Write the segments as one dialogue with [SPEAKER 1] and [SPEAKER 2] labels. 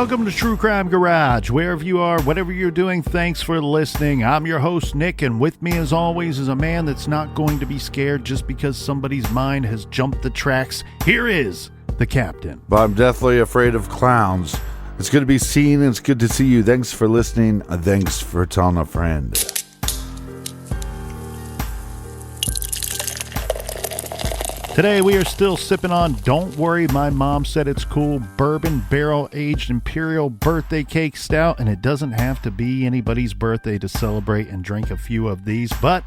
[SPEAKER 1] Welcome to True Crime Garage. Wherever you are, whatever you're doing, thanks for listening. I'm your host, Nick, and with me as always is a man that's not going to be scared just because somebody's mind has jumped the tracks. Here is the captain.
[SPEAKER 2] But I'm deathly afraid of clowns. It's good to be seen, and it's good to see you. Thanks for listening. Thanks for telling a friend.
[SPEAKER 1] Today we are still sipping on Don't Worry, My Mom Said It's Cool Bourbon Barrel-Aged Imperial Birthday Cake Stout, and it doesn't have to be anybody's birthday to celebrate and drink a few of these, but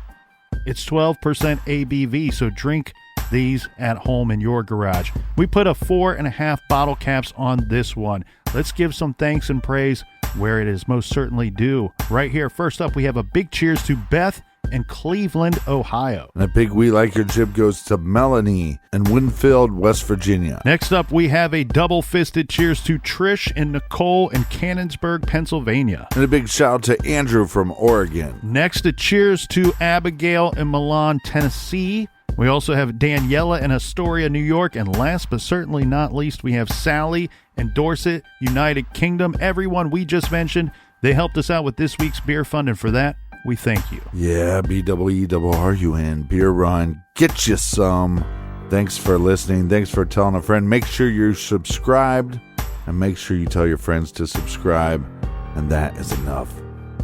[SPEAKER 1] it's 12% ABV, so drink these at home in your garage. We put a 4.5 bottle caps on this one. Let's give some thanks and praise where it is most certainly due. Right here, first up, we have a big cheers to Beth in Cleveland, Ohio.
[SPEAKER 2] And a big We Like Your Jib goes to Melanie in Winfield, West Virginia.
[SPEAKER 1] Next up, we have a double-fisted cheers to Trish and Nicole in Canonsburg, Pennsylvania.
[SPEAKER 2] And a big shout out to Andrew from Oregon.
[SPEAKER 1] Next, a cheers to Abigail in Milan, Tennessee. We also have Daniela in Astoria, New York. And last but certainly not least, we have Sally in Dorset, United Kingdom. Everyone we just mentioned, they helped us out with this week's beer fund, and for that, we thank you.
[SPEAKER 2] Yeah, BEERRUN, Beer Run. Get you some. Thanks for listening. Thanks for telling a friend. Make sure you're subscribed, and make sure you tell your friends to subscribe. And that is enough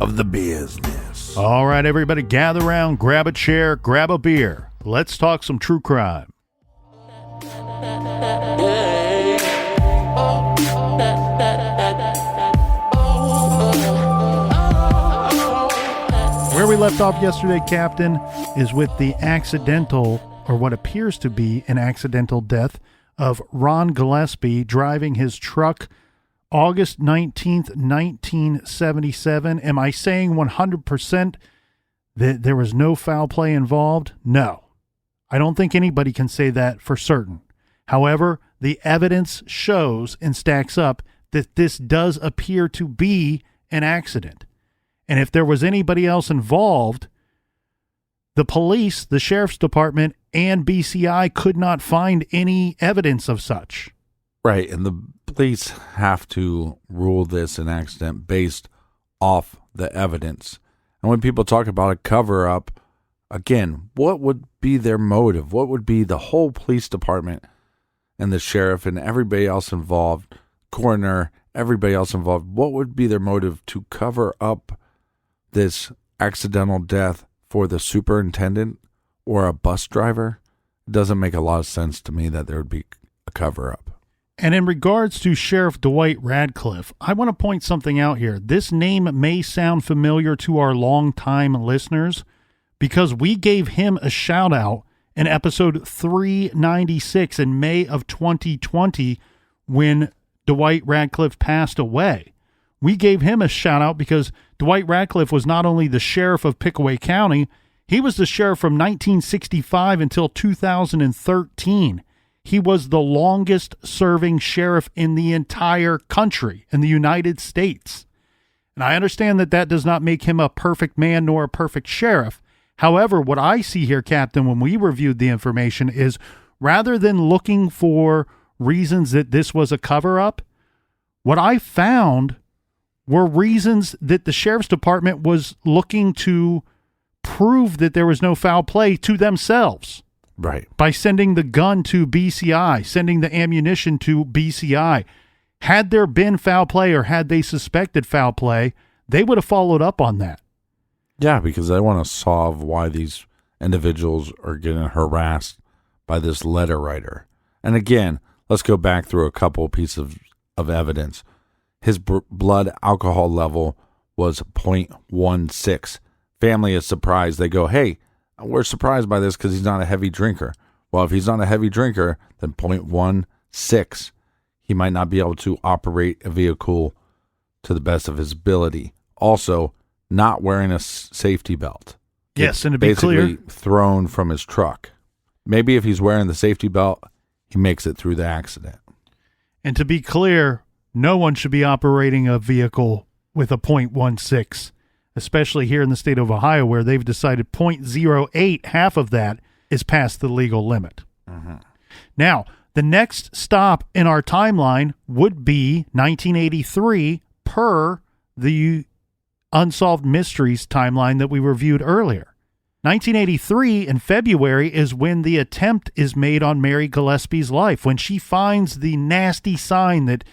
[SPEAKER 2] of the business.
[SPEAKER 1] All right, everybody, gather around, grab a chair, grab a beer. Let's talk some true crime. Where we left off yesterday, Captain, is with the accidental, or what appears to be an accidental death of Ron Gillespie driving his truck August 19th, 1977. Am I saying 100% that there was no foul play involved? No. I don't think anybody can say that for certain. However, the evidence shows and stacks up that this does appear to be an accident. And if there was anybody else involved, the police, the sheriff's department, and BCI could not find any evidence of such.
[SPEAKER 2] Right, and the police have to rule this an accident based off the evidence. And when people talk about a cover-up, again, what would be their motive? What would be the whole police department and the sheriff and everybody else involved, coroner, everybody else involved, what would be their motive to cover up this accidental death for the superintendent or a bus driver? It doesn't make a lot of sense to me that there would be a cover-up.
[SPEAKER 1] And in regards to Sheriff Dwight Radcliffe, I want to point something out here. This name may sound familiar to our longtime listeners because we gave him a shout-out in episode 396 in May of 2020 when Dwight Radcliffe passed away. We gave him a shout-out because Dwight Radcliffe was not only the sheriff of Pickaway County, he was the sheriff from 1965 until 2013. He was the longest-serving sheriff in the entire country, in the United States. And I understand that that does not make him a perfect man nor a perfect sheriff. However, what I see here, Captain, when we reviewed the information is rather than looking for reasons that this was a cover-up, what I found were reasons that the sheriff's department was looking to prove that there was no foul play to themselves.
[SPEAKER 2] Right.
[SPEAKER 1] By sending the gun to BCI, sending the ammunition to BCI. Had there been foul play or had they suspected foul play, they would have followed up on that.
[SPEAKER 2] Yeah, because they want to solve why these individuals are getting harassed by this letter writer. And again, let's go back through a couple pieces of evidence. His blood alcohol level was 0.16. Family is surprised. They go, hey, we're surprised by this because he's not a heavy drinker. Well, if he's not a heavy drinker, then 0.16. He might not be able to operate a vehicle to the best of his ability. Also, not wearing a safety belt.
[SPEAKER 1] Yes, and to be clear,
[SPEAKER 2] basically thrown from his truck. Maybe if he's wearing the safety belt, he makes it through the accident.
[SPEAKER 1] And to be clear, no one should be operating a vehicle with a 0.16, especially here in the state of Ohio where they've decided 0.08, half of that, is past the legal limit.
[SPEAKER 2] Mm-hmm.
[SPEAKER 1] Now, The next stop in our timeline would be 1983 per the Unsolved Mysteries timeline that we reviewed earlier. 1983 in February is when the attempt is made on Mary Gillespie's life, when she finds the nasty sign that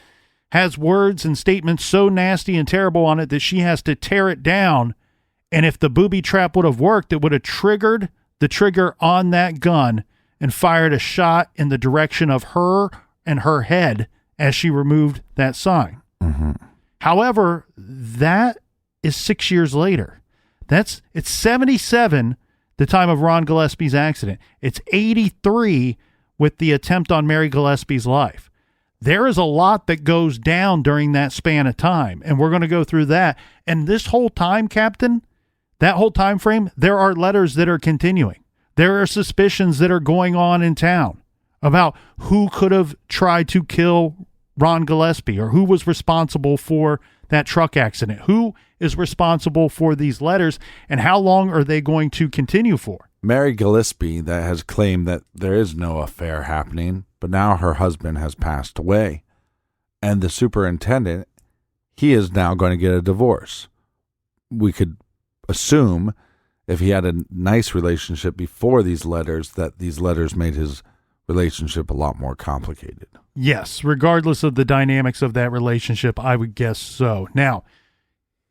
[SPEAKER 1] has words and statements so nasty and terrible on it that she has to tear it down. And if the booby trap would have worked, it would have triggered the trigger on that gun and fired a shot in the direction of her and her head as she removed that sign.
[SPEAKER 2] Mm-hmm.
[SPEAKER 1] However, that is 6 years later. It's 77, the time of Ron Gillespie's accident. It's 83 with the attempt on Mary Gillespie's life. There is a lot that goes down during that span of time, and we're going to go through that. And this whole time, Captain, that whole time frame, there are letters that are continuing. There are suspicions that are going on in town about who could have tried to kill Ron Gillespie or who was responsible for that truck accident. Who is responsible for these letters, and how long are they going to continue for?
[SPEAKER 2] Mary Gillespie that has claimed that there is no affair happening, but now her husband has passed away. And the superintendent, he is now going to get a divorce. We could assume if he had a nice relationship before these letters, that these letters made his relationship a lot more complicated.
[SPEAKER 1] Yes, regardless of the dynamics of that relationship, I would guess so. Now,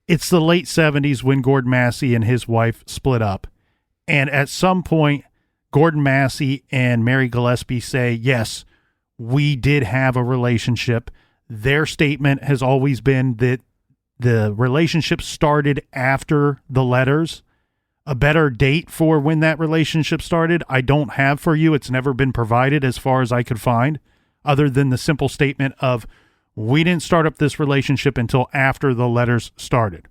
[SPEAKER 1] it's the late 70s when Gordon Massey and his wife split up. And at some point, Gordon Massey and Mary Gillespie say, yes, we did have a relationship. Their statement has always been that the relationship started after the letters. A better date for when that relationship started, I don't have for you. It's never been provided as far as I could find, other than the simple statement of, we didn't start up this relationship until after the letters started.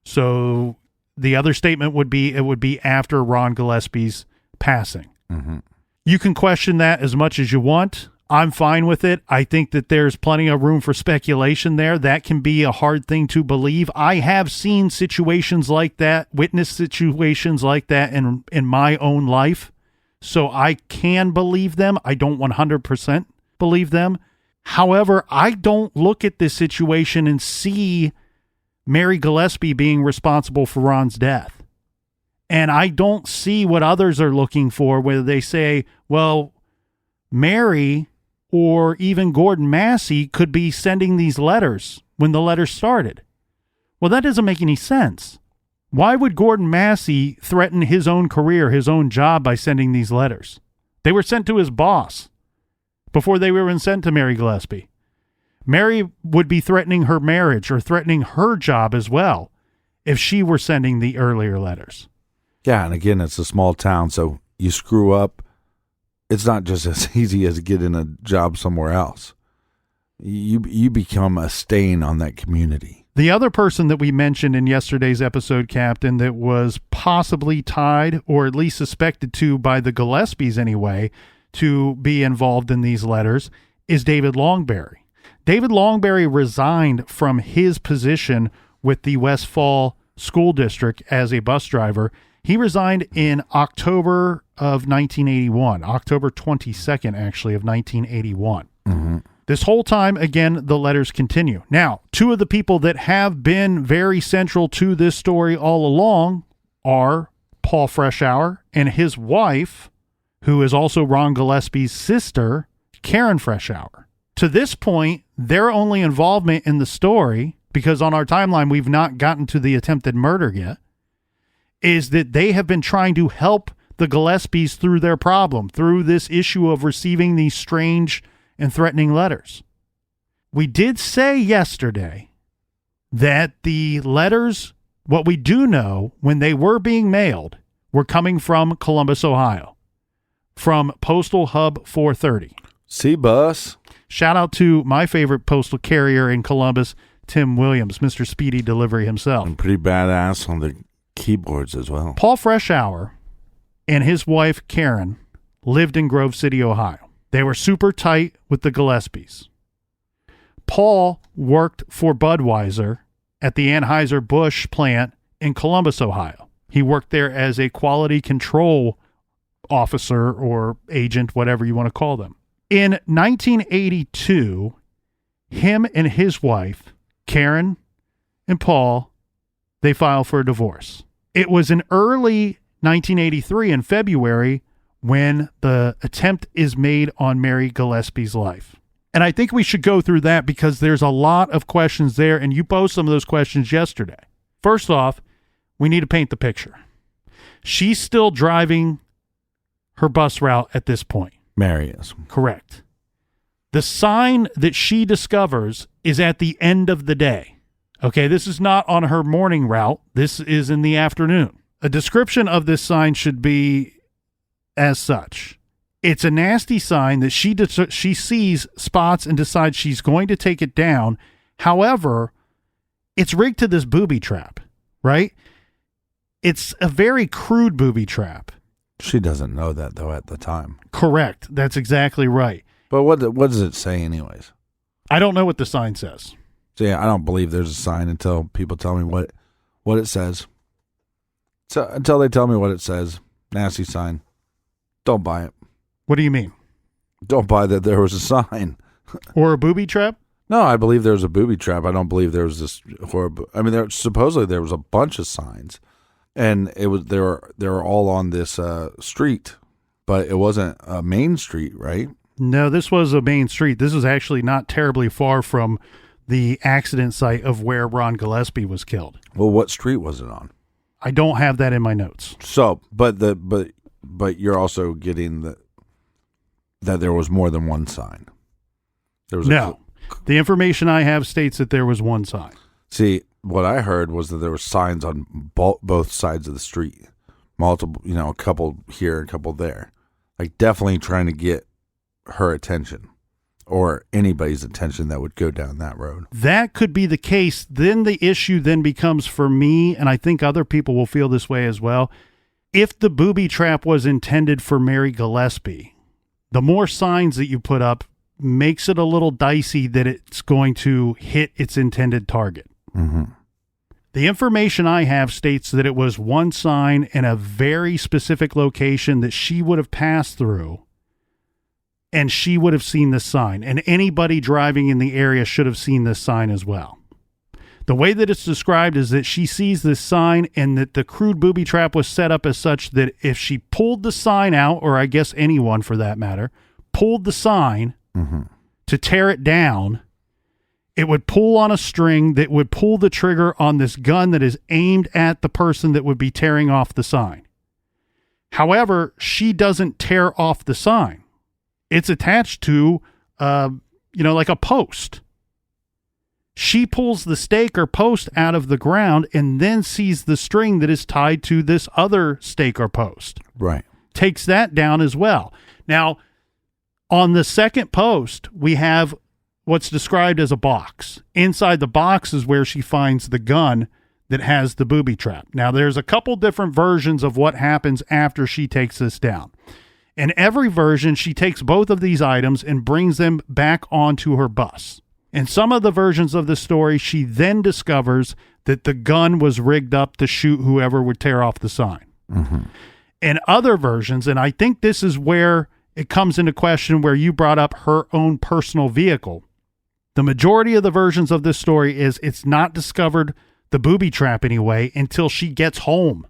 [SPEAKER 1] So the other statement would be, it would be after Ron Gillespie's passing.
[SPEAKER 2] Mm-hmm.
[SPEAKER 1] You can question that as much as you want. I'm fine with it. I think that there's plenty of room for speculation there. That can be a hard thing to believe. I have seen situations like that, witnessed situations like that in my own life. So I can believe them. I don't 100% believe them. However, I don't look at this situation and see Mary Gillespie being responsible for Ron's death. And I don't see what others are looking for, where they say, well, Mary or even Gordon Massey could be sending these letters when the letters started. Well, that doesn't make any sense. Why would Gordon Massey threaten his own career, his own job by sending these letters? They were sent to his boss before they were even sent to Mary Gillespie. Mary would be threatening her marriage or threatening her job as well if she were sending the earlier letters.
[SPEAKER 2] Yeah, and again, it's a small town, so you screw up, it's not just as easy as getting a job somewhere else. You become a stain on that community.
[SPEAKER 1] The other person that we mentioned in yesterday's episode, Captain, that was possibly tied, or at least suspected to by the Gillespies anyway, to be involved in these letters, is David Longberry. David Longberry resigned from his position with the Westfall School District as a bus driver. He resigned in October of 1981, October 22nd, actually, of 1981.
[SPEAKER 2] Mm-hmm.
[SPEAKER 1] This whole time, again, the letters continue. Now, two of the people that have been very central to this story all along are Paul Freshour and his wife, who is also Ron Gillespie's sister, Karen Freshour. To this point, their only involvement in the story, because on our timeline we've not gotten to the attempted murder yet, is that they have been trying to help the Gillespies through their problem, through this issue of receiving these strange and threatening letters. We did say yesterday that the letters, what we do know, when they were being mailed, were coming from Columbus, Ohio, from Postal Hub 430.
[SPEAKER 2] C-Bus.
[SPEAKER 1] Shout out to my favorite postal carrier in Columbus, Tim Williams, Mr. Speedy Delivery himself.
[SPEAKER 2] And pretty badass on the keyboards as well.
[SPEAKER 1] Paul Freshour and his wife, Karen, lived in Grove City, Ohio. They were super tight with the Gillespies. Paul worked for Budweiser at the Anheuser-Busch plant in Columbus, Ohio. He worked there as a quality control officer or agent, whatever you want to call them. In 1982, him and his wife, Karen and Paul, they filed for a divorce. It was in early 1983 in February when the attempt is made on Mary Gillespie's life. And I think we should go through that because there's a lot of questions there, and you posed some of those questions yesterday. First off, we need to paint the picture. She's still driving her bus route at this point.
[SPEAKER 2] Mary is.
[SPEAKER 1] Correct. The sign that she discovers is at the end of the day. Okay, this is not on her morning route. This is in the afternoon. A description of this sign should be as such. It's a nasty sign that she sees, spots, and decides she's going to take it down. However, it's rigged to this booby trap, right? It's a very crude booby trap.
[SPEAKER 2] She doesn't know that, though, at the time.
[SPEAKER 1] Correct. That's exactly right.
[SPEAKER 2] But what does it say anyways?
[SPEAKER 1] I don't know what the sign says.
[SPEAKER 2] So, yeah, I don't believe there's a sign until people tell me what it says. So until they tell me what it says, nasty sign, don't buy it.
[SPEAKER 1] What do you mean?
[SPEAKER 2] Don't buy that there was a sign.
[SPEAKER 1] Or a booby trap?
[SPEAKER 2] No, I believe there was a booby trap. I don't believe there was this horrible. I mean, supposedly there was a bunch of signs, and they were all on this street, but it wasn't a main street, right?
[SPEAKER 1] No, this was a main street. This is actually not terribly far from the accident site of where Ron Gillespie was killed.
[SPEAKER 2] Well, what street was it on?
[SPEAKER 1] I don't have that in my notes.
[SPEAKER 2] So, but you're also getting that there was more than one sign. There was
[SPEAKER 1] The information I have states that there was one sign.
[SPEAKER 2] See, what I heard was that there were signs on both sides of the street. Multiple, a couple here, a couple there. Like definitely trying to get her attention or anybody's attention that would go down that road.
[SPEAKER 1] That could be the case. Then the issue then becomes for me, and I think other people will feel this way as well. If the booby trap was intended for Mary Gillespie, the more signs that you put up makes it a little dicey that it's going to hit its intended target.
[SPEAKER 2] Mm-hmm.
[SPEAKER 1] The information I have states that it was one sign in a very specific location that she would have passed through, and she would have seen this sign, and anybody driving in the area should have seen this sign as well. The way that it's described is that she sees this sign and that the crude booby trap was set up as such that if she pulled the sign out, or I guess anyone for that matter, pulled the sign to tear it down, it would pull on a string that would pull the trigger on this gun that is aimed at the person that would be tearing off the sign. However, she doesn't tear off the sign. It's attached to, like a post. She pulls the stake or post out of the ground and then sees the string that is tied to this other stake or post.
[SPEAKER 2] Right.
[SPEAKER 1] Takes that down as well. Now, on the second post, we have what's described as a box. Inside the box is where she finds the gun that has the booby trap. Now, there's a couple different versions of what happens after she takes this down. In every version, she takes both of these items and brings them back onto her bus. In some of the versions of the story, she then discovers that the gun was rigged up to shoot whoever would tear off the sign.
[SPEAKER 2] Mm-hmm.
[SPEAKER 1] In other versions, and I think this is where it comes into question where you brought up her own personal vehicle. The majority of the versions of this story is it's not discovered, the booby trap anyway, until she gets home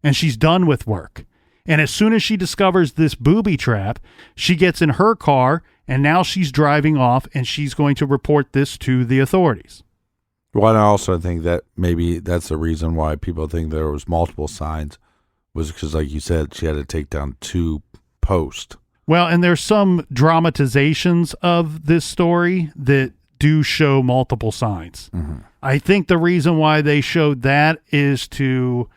[SPEAKER 1] and she's done with work. And as soon as she discovers this booby trap, she gets in her car and now she's driving off and she's going to report this to the authorities.
[SPEAKER 2] Well, I also think that maybe that's the reason why people think there was multiple signs was because, like you said, she had to take down 2 posts.
[SPEAKER 1] Well, and there's some dramatizations of this story that do show multiple signs.
[SPEAKER 2] Mm-hmm.
[SPEAKER 1] I think the reason why they showed that is to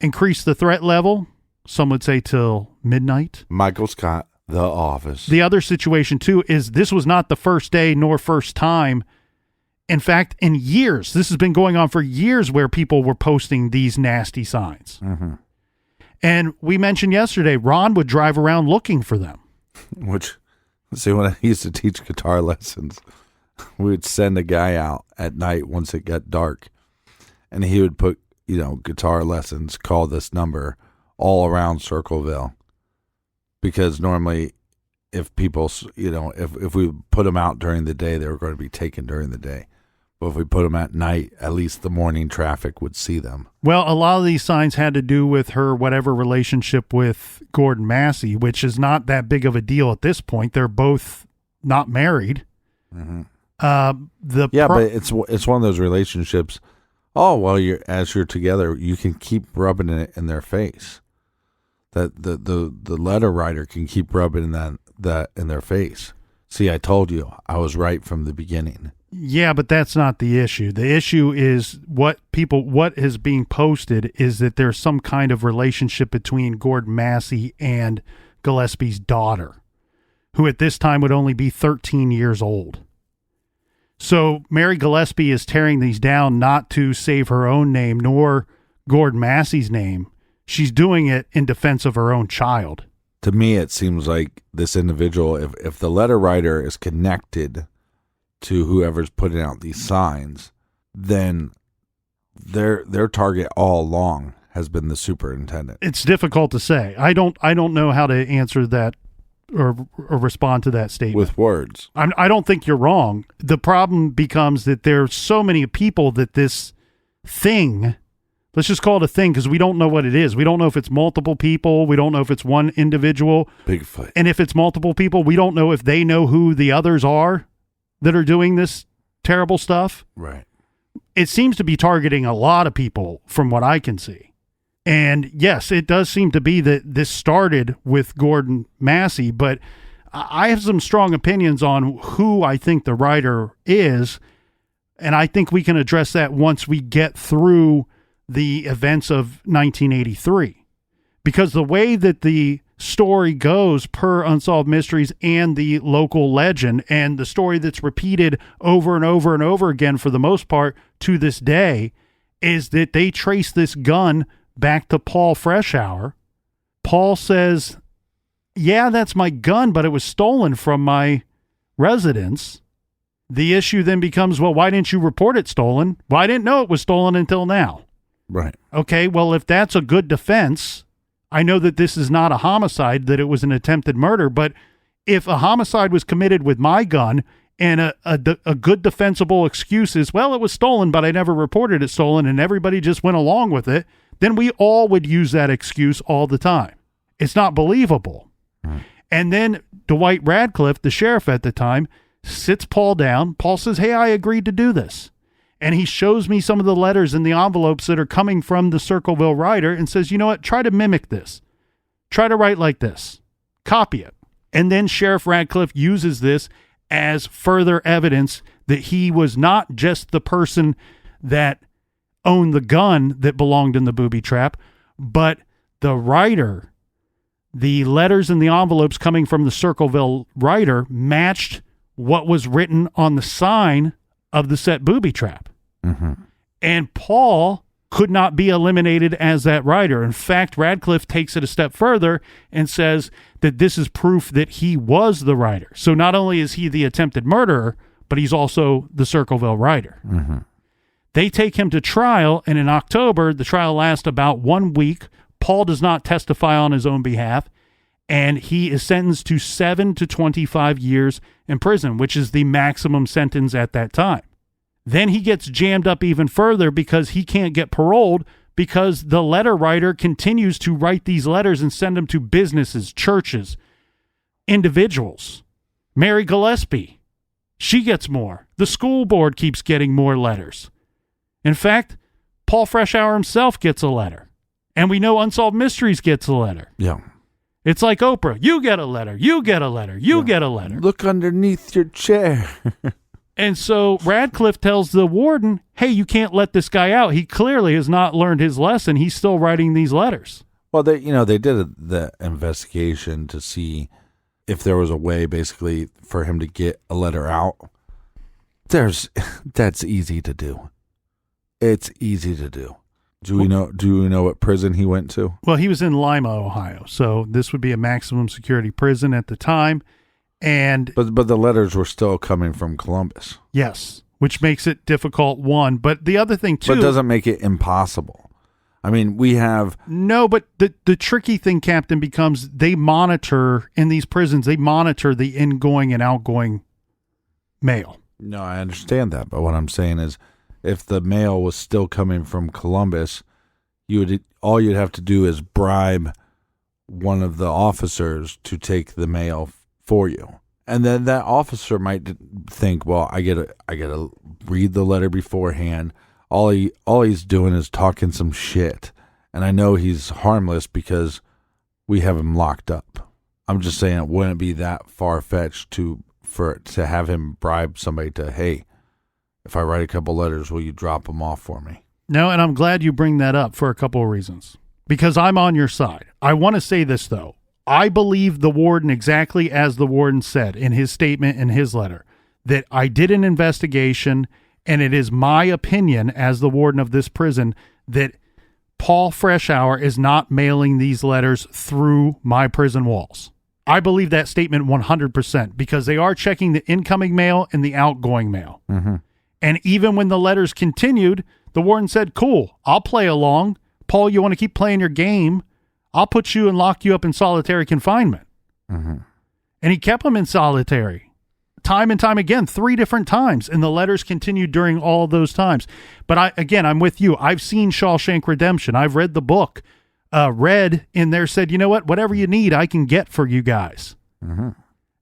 [SPEAKER 1] increase the threat level. Some would say till midnight.
[SPEAKER 2] Michael Scott, The Office.
[SPEAKER 1] The other situation, too, is this was not the first day nor first time. In fact, in years, this has been going on for years where people were posting these nasty signs.
[SPEAKER 2] Mm-hmm.
[SPEAKER 1] And we mentioned yesterday, Ron would drive around looking for them.
[SPEAKER 2] Which, see, when I used to teach guitar lessons, we would send a guy out at night once it got dark, and he would put, guitar lessons, call this number all around Circleville, because normally if people, if we put them out during the day, they were going to be taken during the day. But if we put them at night, at least the morning traffic would see them.
[SPEAKER 1] Well, a lot of these signs had to do with her whatever relationship with Gordon Massey, which is not that big of a deal at this point. They're both not married.
[SPEAKER 2] Mm-hmm. But it's one of those relationships. Oh, well, as you're together, you can keep rubbing it in their face. That the letter writer can keep rubbing that in their face. See, I told you, I was right from the beginning.
[SPEAKER 1] Yeah, but that's not the issue. The issue is what is being posted is that there's some kind of relationship between Gordon Massey and Gillespie's daughter, who at this time would only be 13 years old. So Mary Gillespie is tearing these down not to save her own name nor Gordon Massey's name. She's doing it in defense of her own child.
[SPEAKER 2] To me, it seems like this individual, if the letter writer is connected to whoever's putting out these signs, then their target all along has been the superintendent.
[SPEAKER 1] It's difficult to say. I don't know how to answer that or respond to that statement
[SPEAKER 2] with words.
[SPEAKER 1] I don't think you're wrong. The problem becomes that there's so many people that this thing, let's just call it a thing because we don't know what it is. We don't know if it's multiple people. We don't know if it's one individual.
[SPEAKER 2] Bigfoot.
[SPEAKER 1] And if it's multiple people, we don't know if they know who the others are that are doing this terrible stuff.
[SPEAKER 2] Right.
[SPEAKER 1] It seems to be targeting a lot of people from what I can see. And yes, it does seem to be that this started with Gordon Massey, but I have some strong opinions on who I think the writer is. And I think we can address that once we get through the events of 1983, because the way that the story goes per Unsolved Mysteries and the local legend, and the story that's repeated over and over and over again for the most part to this day, is that they trace this gun back to Paul Freshour. Paul says, yeah, that's my gun, but it was stolen from my residence. The issue then becomes, well, why didn't you report it stolen? Well, I didn't know it was stolen until now.
[SPEAKER 2] Right.
[SPEAKER 1] Okay, well, if that's a good defense, I know that this is not a homicide, that it was an attempted murder, but if a homicide was committed with my gun and a good defensible excuse is, well, it was stolen, but I never reported it stolen, and everybody just went along with it, then we all would use that excuse all the time. It's not believable. And then Dwight Radcliffe, the sheriff at the time, sits Paul down. Paul says, hey, I agreed to do this. And he shows me some of the letters in the envelopes that are coming from the Circleville writer and says, you know what, try to mimic this. Try to write like this. Copy it. And then Sheriff Radcliffe uses this as further evidence that he was not just the person that owned the gun that belonged in the booby trap, but the writer. The letters in the envelopes coming from the Circleville writer matched what was written on the sign of the set booby trap.
[SPEAKER 2] Mm-hmm.
[SPEAKER 1] And Paul could not be eliminated as that writer. In fact, Radcliffe takes it a step further and says that this is proof that he was the writer. So not only is he the attempted murderer, but he's also the Circleville writer.
[SPEAKER 2] Mm-hmm.
[SPEAKER 1] They take him to trial, and in October, the trial lasts about 1 week. Paul does not testify on his own behalf, and he is sentenced to 7 to 25 years in prison, which is the maximum sentence at that time. Then he gets jammed up even further because he can't get paroled because the letter writer continues to write these letters and send them to businesses, churches, individuals. Mary Gillespie, she gets more. The school board keeps getting more letters. In fact, Paul Freshour himself gets a letter. And we know Unsolved Mysteries gets a letter.
[SPEAKER 2] Yeah.
[SPEAKER 1] It's like Oprah. You get a letter. You get a letter. You get a letter.
[SPEAKER 2] Look underneath your chair.
[SPEAKER 1] And so Radcliffe tells the warden, hey, you can't let this guy out. He clearly has not learned his lesson. He's still writing these letters.
[SPEAKER 2] Well, they did the investigation to see if there was a way basically for him to get a letter out. That's easy to do. It's easy to do. Do we know what prison he went to?
[SPEAKER 1] Well, he was in Lima, Ohio. So this would be a maximum security prison at the time. And
[SPEAKER 2] but the letters were still coming from Columbus.
[SPEAKER 1] Yes, which makes it difficult, one. But the other thing, too.
[SPEAKER 2] But it doesn't make it impossible. I mean, we have...
[SPEAKER 1] No, but the tricky thing, Captain, becomes they monitor, in these prisons, they monitor the ingoing and outgoing mail.
[SPEAKER 2] No, I understand that. But what I'm saying is, if the mail was still coming from Columbus, all you'd have to do is bribe one of the officers to take the mail for you. And then that officer might think, well, I gotta read the letter beforehand. All he's doing is talking some shit. And I know he's harmless because we have him locked up. I'm just saying it wouldn't be that far-fetched to have him bribe somebody to, hey, if I write a couple letters, will you drop them off for me?
[SPEAKER 1] No, and I'm glad you bring that up for a couple of reasons. Because I'm on your side. I want to say this, though. I believe the warden exactly as the warden said in his statement in his letter, that I did an investigation, and it is my opinion as the warden of this prison that Paul Freshour is not mailing these letters through my prison walls. I believe that statement 100% because they are checking the incoming mail and the outgoing mail.
[SPEAKER 2] Mm-hmm.
[SPEAKER 1] And even when the letters continued, the warden said, cool, I'll play along. Paul, you want to keep playing your game? I'll put you and lock you up in solitary confinement.
[SPEAKER 2] Mm-hmm.
[SPEAKER 1] And he kept him in solitary time and time again, 3 different times. And the letters continued during all those times. But I'm with you. I've seen Shawshank Redemption. I've read the book. Read in there said, you know what? Whatever you need, I can get for you guys.
[SPEAKER 2] Mm-hmm.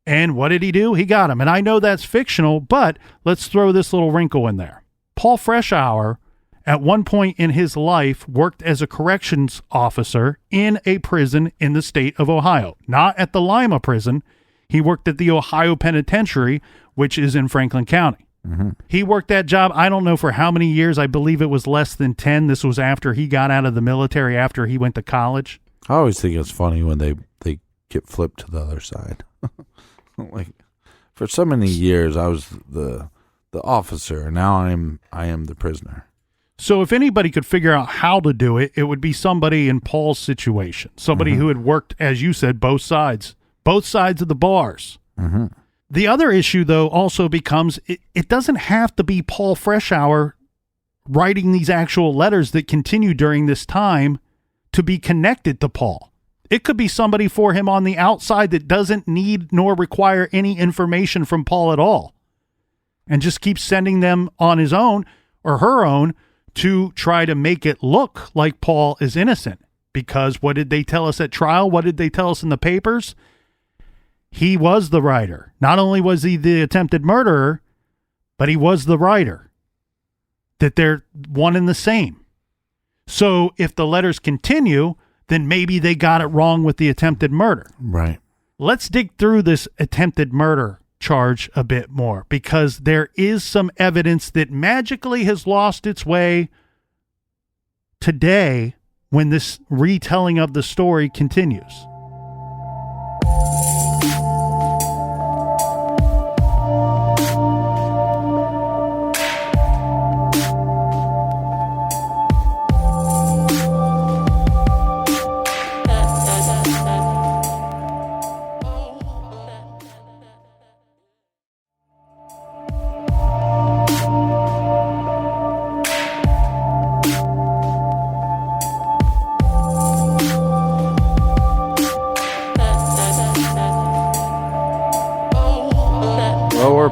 [SPEAKER 1] And what did he do? He got him. And I know that's fictional, but let's throw this little wrinkle in there. Paul Freshour, at one point in his life, worked as a corrections officer in a prison in the state of Ohio. Not at the Lima prison. He worked at the Ohio Penitentiary, which is in Franklin County.
[SPEAKER 2] Mm-hmm.
[SPEAKER 1] He worked that job, I don't know for how many years. I believe it was less than 10. This was after he got out of the military, after he went to college.
[SPEAKER 2] I always think it's funny when they get flipped to the other side. Like, for so many years, I was the officer, and now I am the prisoner.
[SPEAKER 1] So if anybody could figure out how to do it, it would be somebody in Paul's situation. Somebody who had worked, as you said, both sides of the bars.
[SPEAKER 2] Mm-hmm.
[SPEAKER 1] The other issue, though, also becomes it doesn't have to be Paul Freshour writing these actual letters that continue during this time to be connected to Paul. It could be somebody for him on the outside that doesn't need nor require any information from Paul at all and just keeps sending them on his own or her own to try to make it look like Paul is innocent. Because what did they tell us at trial? What did they tell us in the papers? He was the writer. Not only was he the attempted murderer, but he was the writer. That they're one and the same. So if the letters continue, then maybe they got it wrong with the attempted murder.
[SPEAKER 2] Right.
[SPEAKER 1] Let's dig through this attempted murder charge a bit more, because there is some evidence that magically has lost its way today when this retelling of the story continues.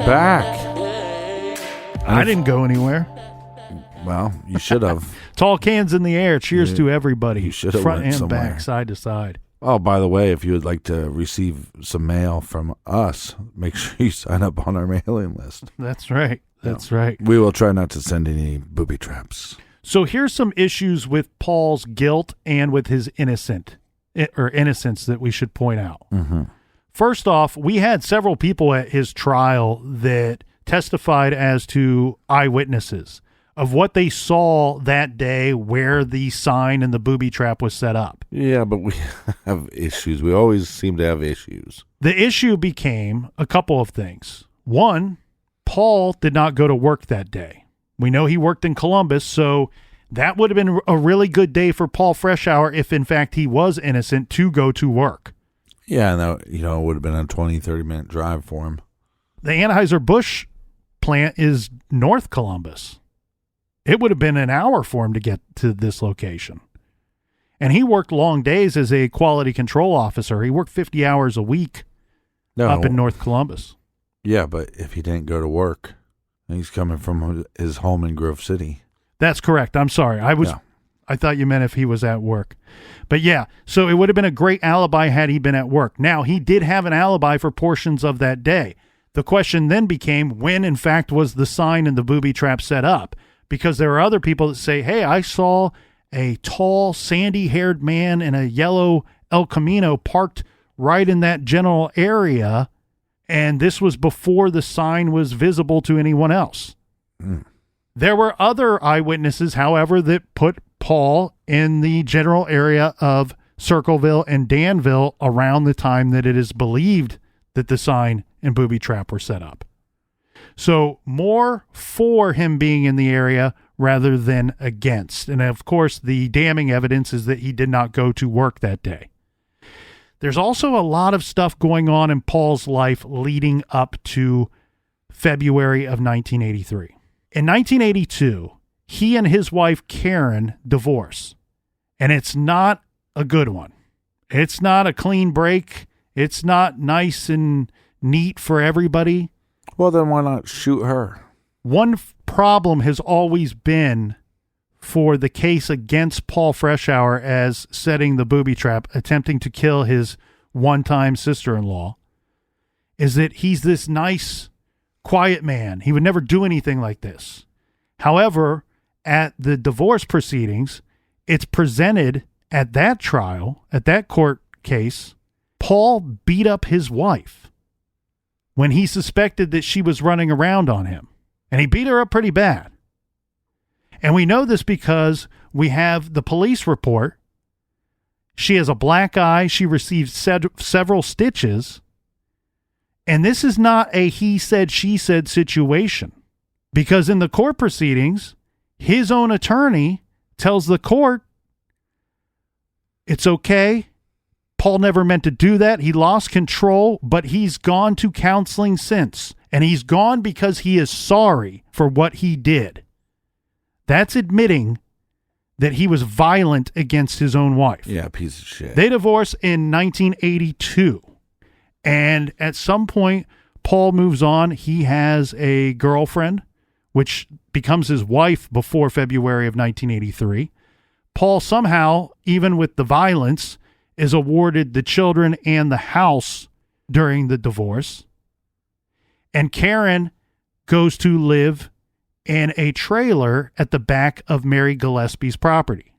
[SPEAKER 2] Back.
[SPEAKER 1] I didn't go anywhere.
[SPEAKER 2] Well, you should have.
[SPEAKER 1] Tall cans in the air. Cheers to everybody.
[SPEAKER 2] You should have
[SPEAKER 1] front
[SPEAKER 2] went
[SPEAKER 1] and
[SPEAKER 2] somewhere.
[SPEAKER 1] back, side to side.
[SPEAKER 2] Oh, by the way, if you would like to receive some mail from us, make sure you sign up on our mailing list.
[SPEAKER 1] That's right. That's right.
[SPEAKER 2] We will try not to send any booby traps.
[SPEAKER 1] So here's some issues with Paul's guilt and with his innocence that we should point out.
[SPEAKER 2] Mm-hmm.
[SPEAKER 1] First off, we had several people at his trial that testified as to eyewitnesses of what they saw that day where the sign and the booby trap was set up.
[SPEAKER 2] Yeah, but we have issues. We always seem to have issues.
[SPEAKER 1] The issue became a couple of things. One, Paul did not go to work that day. We know he worked in Columbus, so that would have been a really good day for Paul Freshour if, in fact, he was innocent to go to work.
[SPEAKER 2] Yeah, and that, it would have been a 20, 30-minute drive for him.
[SPEAKER 1] The Anheuser-Busch plant is North Columbus. It would have been an hour for him to get to this location. And he worked long days as a quality control officer. He worked 50 hours a week up in North Columbus.
[SPEAKER 2] Yeah, but if he didn't go to work, and he's coming from his home in Grove City.
[SPEAKER 1] That's correct. I'm sorry. I thought you meant if he was at work. But yeah, so it would have been a great alibi had he been at work. Now, he did have an alibi for portions of that day. The question then became when, in fact, was the sign and the booby trap set up? Because there are other people that say, hey, I saw a tall, sandy-haired man in a yellow El Camino parked right in that general area, and this was before the sign was visible to anyone else. Mm. There were other eyewitnesses, however, that put Paul in the general area of Circleville and Danville around the time that it is believed that the sign and booby trap were set up. So more for him being in the area rather than against. And of course, the damning evidence is that he did not go to work that day. There's also a lot of stuff going on in Paul's life leading up to February of 1983. In 1982, he and his wife Karen divorce, and it's not a good one. It's not a clean break. It's not nice and neat for everybody.
[SPEAKER 2] Well, then why not shoot her?
[SPEAKER 1] One problem has always been for the case against Paul Freshour as setting the booby trap, attempting to kill his one-time sister-in-law, is that he's this nice, quiet man. He would never do anything like this. However, at the divorce proceedings, it's presented at that trial, at that court case, Paul beat up his wife when he suspected that she was running around on him. And he beat her up pretty bad. And we know this because we have the police report. She has a black eye. She received several stitches. And this is not a he said, she said situation. Because in the court proceedings, his own attorney tells the court, it's okay. Paul never meant to do that. He lost control, but he's gone to counseling since. And he's gone because he is sorry for what he did. That's admitting that he was violent against his own wife.
[SPEAKER 2] Yeah, piece of shit.
[SPEAKER 1] They divorce in 1982. And at some point, Paul moves on. He has a girlfriend, which becomes his wife before February of 1983. Paul somehow, even with the violence, is awarded the children and the house during the divorce. And Karen goes to live in a trailer at the back of Mary Gillespie's property.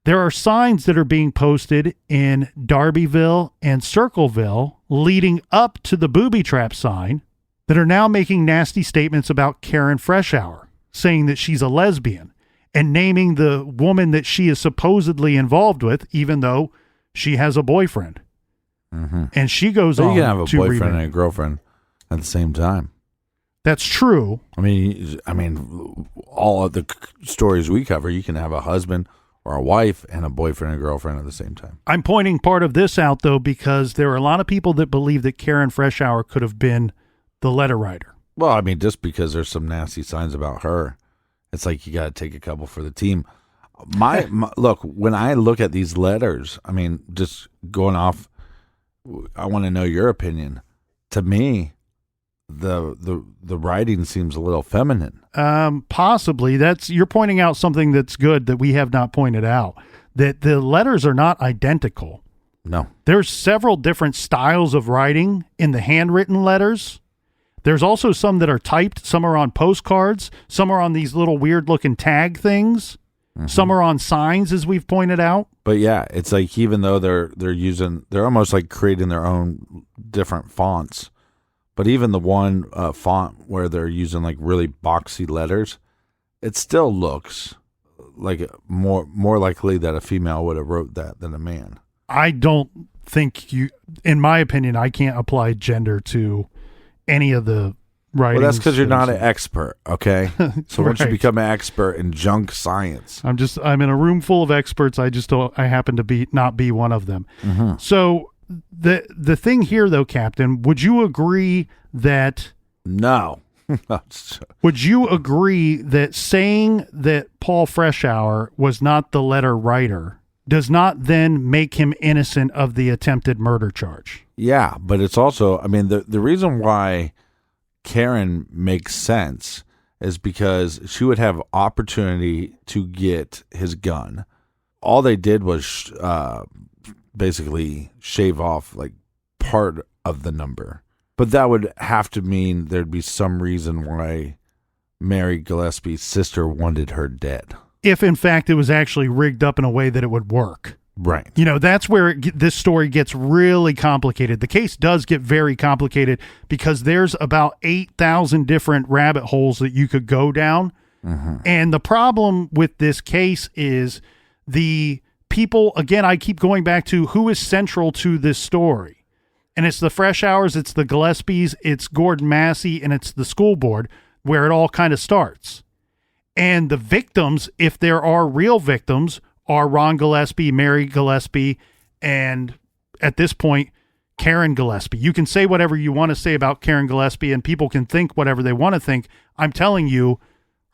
[SPEAKER 1] There are signs that are being posted in Darbyville and Circleville leading up to the booby trap sign that are now making nasty statements about Karen Freshour, saying that she's a lesbian and naming the woman that she is supposedly involved with, even though she has a boyfriend. Mm-hmm. And she goes on to
[SPEAKER 2] you can have a boyfriend and a girlfriend at the same time.
[SPEAKER 1] That's true.
[SPEAKER 2] I mean, all of the stories we cover, you can have a husband or a wife and a boyfriend and girlfriend at the same time.
[SPEAKER 1] I'm pointing part of this out, though, because there are a lot of people that believe that Karen Freshour could have been the letter writer.
[SPEAKER 2] Well, I mean, just because there's some nasty signs about her, it's like you got to take a couple for the team. My look, when I look at these letters, I mean, just going off, I want to know your opinion. To me, the writing seems a little feminine.
[SPEAKER 1] Possibly. You're pointing out something that's good that we have not pointed out, that the letters are not identical.
[SPEAKER 2] No.
[SPEAKER 1] There's several different styles of writing in the handwritten letters. There's also some that are typed. Some are on postcards. Some are on these little weird looking tag things. Mm-hmm. Some are on signs, as we've pointed out.
[SPEAKER 2] But yeah, it's like even though they're almost like creating their own different fonts. But even the one font where they're using like really boxy letters, it still looks like more likely that a female would have wrote that than a man. I
[SPEAKER 1] don't think in my opinion, I can't apply gender to any of the writings.
[SPEAKER 2] Well, that's because you're not an expert, okay? So once you become an expert in junk science.
[SPEAKER 1] I'm in a room full of experts. I happen to not be one of them. Mm-hmm. So the thing here, though, Captain, would you agree that...
[SPEAKER 2] No.
[SPEAKER 1] Would you agree that saying that Paul Freshour was not the letter writer, does not then make him innocent of the attempted murder charge.
[SPEAKER 2] Yeah, but it's also, I mean, the reason why Karen makes sense is because she would have opportunity to get his gun. All they did was basically shave off like part of the number. But that would have to mean there'd be some reason why Mary Gillespie's sister wanted her dead.
[SPEAKER 1] If, in fact, it was actually rigged up in a way that it would work.
[SPEAKER 2] Right.
[SPEAKER 1] You know, that's where this story gets really complicated. The case does get very complicated because there's about 8,000 different rabbit holes that you could go down. Mm-hmm. And the problem with this case is the people, again, I keep going back to who is central to this story. And it's the Fresh Hours, it's the Gillespies, it's Gordon Massey, and it's the school board where it all kind of starts. And the victims, if there are real victims, are Ron Gillespie, Mary Gillespie, and at this point, Karen Gillespie. You can say whatever you want to say about Karen Gillespie, and people can think whatever they want to think. I'm telling you,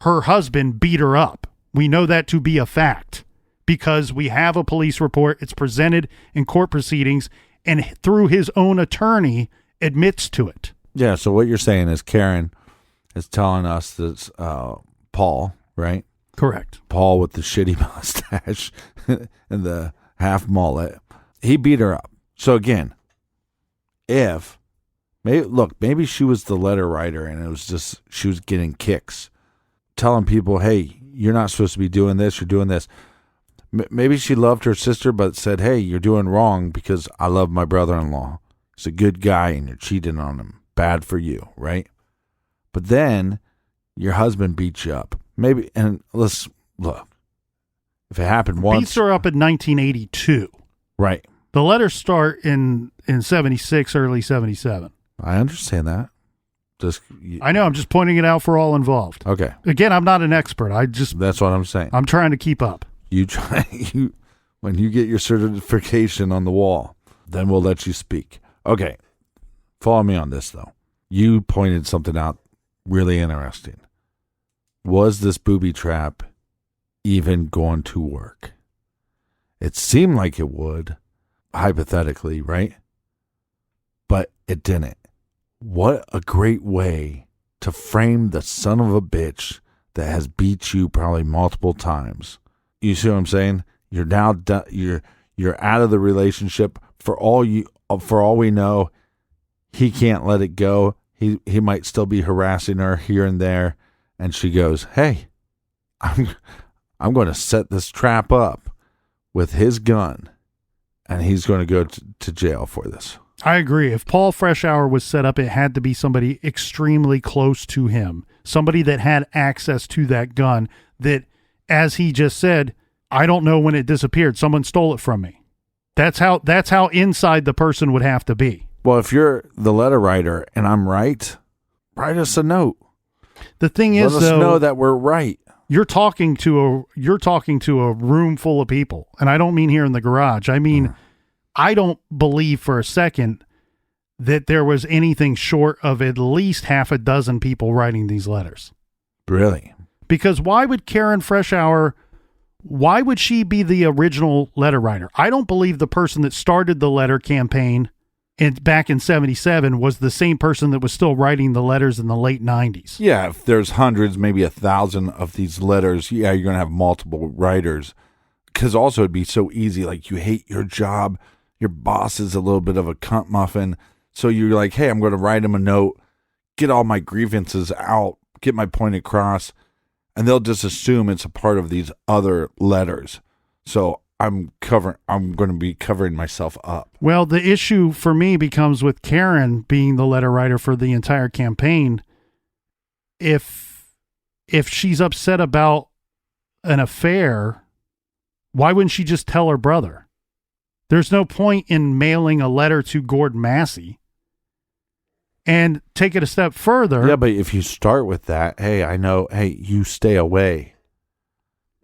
[SPEAKER 1] her husband beat her up. We know that to be a fact because we have a police report. It's presented in court proceedings, and through his own attorney, admits to it.
[SPEAKER 2] Yeah, so what you're saying is Karen is telling us this, Paul, right?
[SPEAKER 1] Correct.
[SPEAKER 2] Paul with the shitty mustache and the half mullet. He beat her up. So again, maybe she was the letter writer and it was just she was getting kicks, telling people, hey, you're not supposed to be doing this, you're doing this. Maybe she loved her sister but said, hey, you're doing wrong because I love my brother-in-law. He's a good guy and you're cheating on him. Bad for you, right? But then your husband beats you up. Maybe, and let's look. If it happened once,
[SPEAKER 1] beats her up in 1982.
[SPEAKER 2] Right.
[SPEAKER 1] The letters start in 76, early 77.
[SPEAKER 2] I understand that.
[SPEAKER 1] I know. I'm just pointing it out for all involved.
[SPEAKER 2] Okay.
[SPEAKER 1] Again, I'm not an expert.
[SPEAKER 2] That's what I'm saying.
[SPEAKER 1] I'm trying to keep up.
[SPEAKER 2] When you get your certification on the wall, then we'll let you speak. Okay. Follow me on this though. You pointed something out really interesting. Was this booby trap even going to work? It seemed like it would, hypothetically, right? But it didn't. What a great way to frame the son of a bitch that has beat you probably multiple times. You see what I'm saying? You're now you're out of the relationship. For all we know, he can't let it go. He might still be harassing her here and there. And she goes, hey, I'm going to set this trap up with his gun, and he's going to go to jail for this.
[SPEAKER 1] I agree. If Paul Freshour was set up, it had to be somebody extremely close to him, somebody that had access to that gun that, as he just said, I don't know when it disappeared. Someone stole it from me. That's how inside the person would have to be.
[SPEAKER 2] Well, if you're the letter writer and I'm right, write us a note.
[SPEAKER 1] The thing is,
[SPEAKER 2] let us know that we're right.
[SPEAKER 1] You're talking to a room full of people, and I don't mean here in the garage. I mean, I don't believe for a second that there was anything short of at least half a dozen people writing these letters.
[SPEAKER 2] Really?
[SPEAKER 1] Because why would Karen Freshour? Why would she be the original letter writer? I don't believe the person that started the letter campaign back in 77 was the same person that was still writing the letters in the late 90s.
[SPEAKER 2] Yeah, if there's hundreds, maybe 1,000 of these letters, yeah, you're going to have multiple writers. Because also it'd be so easy, like you hate your job, your boss is a little bit of a cunt muffin, so you're like, hey, I'm going to write him a note, get all my grievances out, get my point across, and they'll just assume it's a part of these other letters. So I'm going to be covering myself up.
[SPEAKER 1] Well, the issue for me becomes with Karen being the letter writer for the entire campaign. If she's upset about an affair, why wouldn't she just tell her brother? There's no point in mailing a letter to Gordon Massey. And take it a step further.
[SPEAKER 2] Yeah, but if you start with that, hey, I know, hey, you stay away.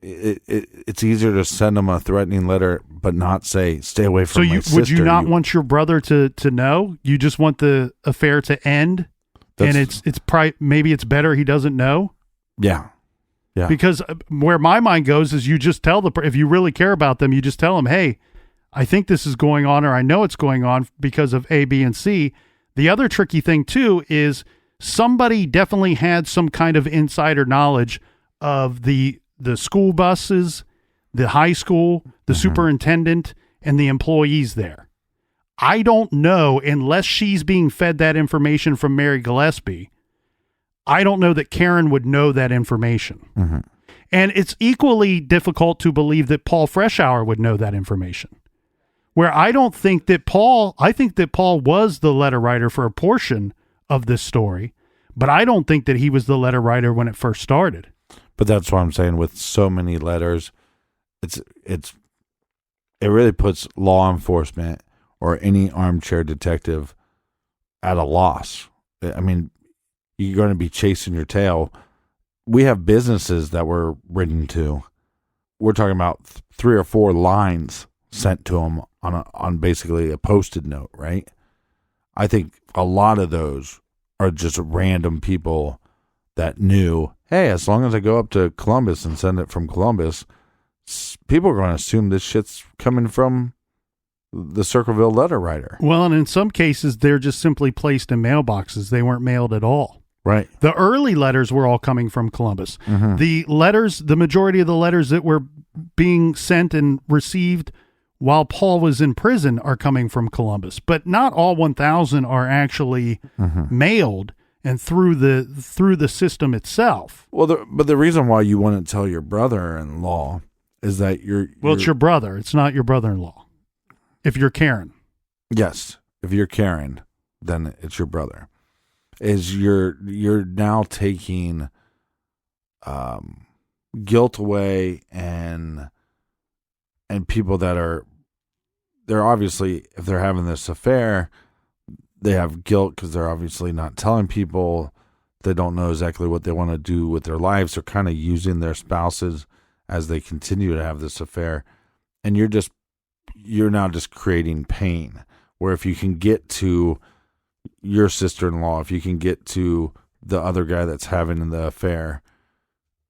[SPEAKER 2] It's easier to send them a threatening letter, but not say, stay away from my sister.
[SPEAKER 1] Would you not want your brother to know? You just want the affair to end? And maybe it's better he doesn't know?
[SPEAKER 2] Yeah. Yeah.
[SPEAKER 1] Because where my mind goes is you just tell if you really care about them, you just tell them, hey, I think this is going on, or I know it's going on because of A, B, and C. The other tricky thing too is somebody definitely had some kind of insider knowledge of the school buses, the high school, the superintendent, and the employees there. I don't know, unless she's being fed that information from Mary Gillespie, I don't know that Karen would know that information.
[SPEAKER 2] Mm-hmm.
[SPEAKER 1] And it's equally difficult to believe that Paul Freshour would know that information. Where I think that Paul was the letter writer for a portion of this story, but I don't think that he was the letter writer when it first started.
[SPEAKER 2] But that's what I'm saying. With so many letters, it really puts law enforcement or any armchair detective at a loss. I mean, you're going to be chasing your tail. We have businesses that we're written to. We're talking about 3 or 4 lines sent to them on basically a Post-it note, right? I think a lot of those are just random people that knew, hey, as long as I go up to Columbus and send it from Columbus, people are going to assume this shit's coming from the Circleville letter writer.
[SPEAKER 1] Well, and in some cases, they're just simply placed in mailboxes. They weren't mailed at all.
[SPEAKER 2] Right.
[SPEAKER 1] The early letters were all coming from Columbus.
[SPEAKER 2] Mm-hmm.
[SPEAKER 1] The majority of the letters that were being sent and received while Paul was in prison are coming from Columbus, but not all 1,000 are actually mailed and through the system itself.
[SPEAKER 2] Well, but the reason why you wouldn't tell your brother-in-law is that
[SPEAKER 1] it's your brother. It's not your brother-in-law. If you're Karen.
[SPEAKER 2] Yes. If you're Karen, then it's your brother. Is you're now taking guilt away and people that they're obviously, if they're having this affair, they have guilt because they're obviously not telling people. They don't know exactly what they want to do with their lives. They're kind of using their spouses as they continue to have this affair. And you're now just creating pain. Where if you can get to your sister-in-law, if you can get to the other guy that's having the affair,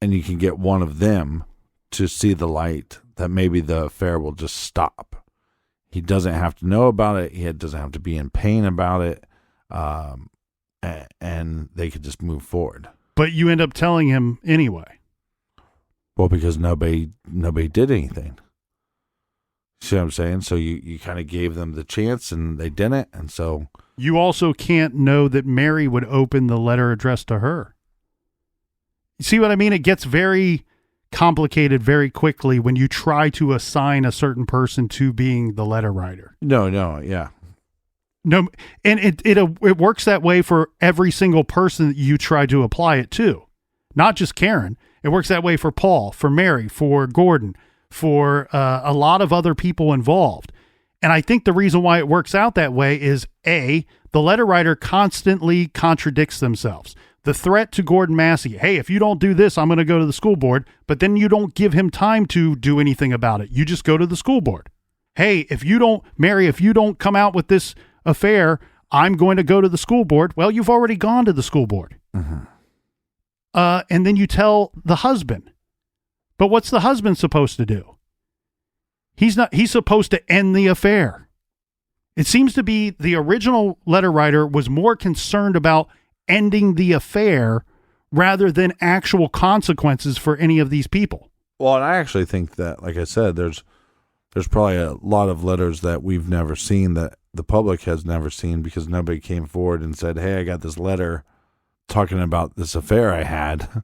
[SPEAKER 2] and you can get one of them to see the light, that maybe the affair will just stop. He doesn't have to know about it. He doesn't have to be in pain about it. And they could just move forward.
[SPEAKER 1] But you end up telling him anyway.
[SPEAKER 2] Well, because nobody did anything. See what I'm saying? So you kind of gave them the chance and they didn't. And so
[SPEAKER 1] you also can't know that Mary would open the letter addressed to her. You see what I mean? It gets very complicated very quickly when you try to assign a certain person to being the letter writer.
[SPEAKER 2] No, yeah.
[SPEAKER 1] No, and it works that way for every single person that you try to apply it to. Not just Karen. It works that way for Paul, for Mary, for Gordon, for a lot of other people involved. And I think the reason why it works out that way is A, the letter writer constantly contradicts themselves. The threat to Gordon Massey, hey, if you don't do this, I'm going to go to the school board, but then you don't give him time to do anything about it. You just go to the school board. Hey, if you don't come out with this affair, I'm going to go to the school board. Well, you've already gone to the school board.
[SPEAKER 2] Mm-hmm.
[SPEAKER 1] And then you tell the husband. But what's the husband supposed to do? He's supposed to end the affair. It seems to be the original letter writer was more concerned about ending the affair rather than actual consequences for any of these people.
[SPEAKER 2] Well, and I actually think that, like I said, there's probably a lot of letters that we've never seen, that the public has never seen, because nobody came forward and said, hey, I got this letter talking about this affair I had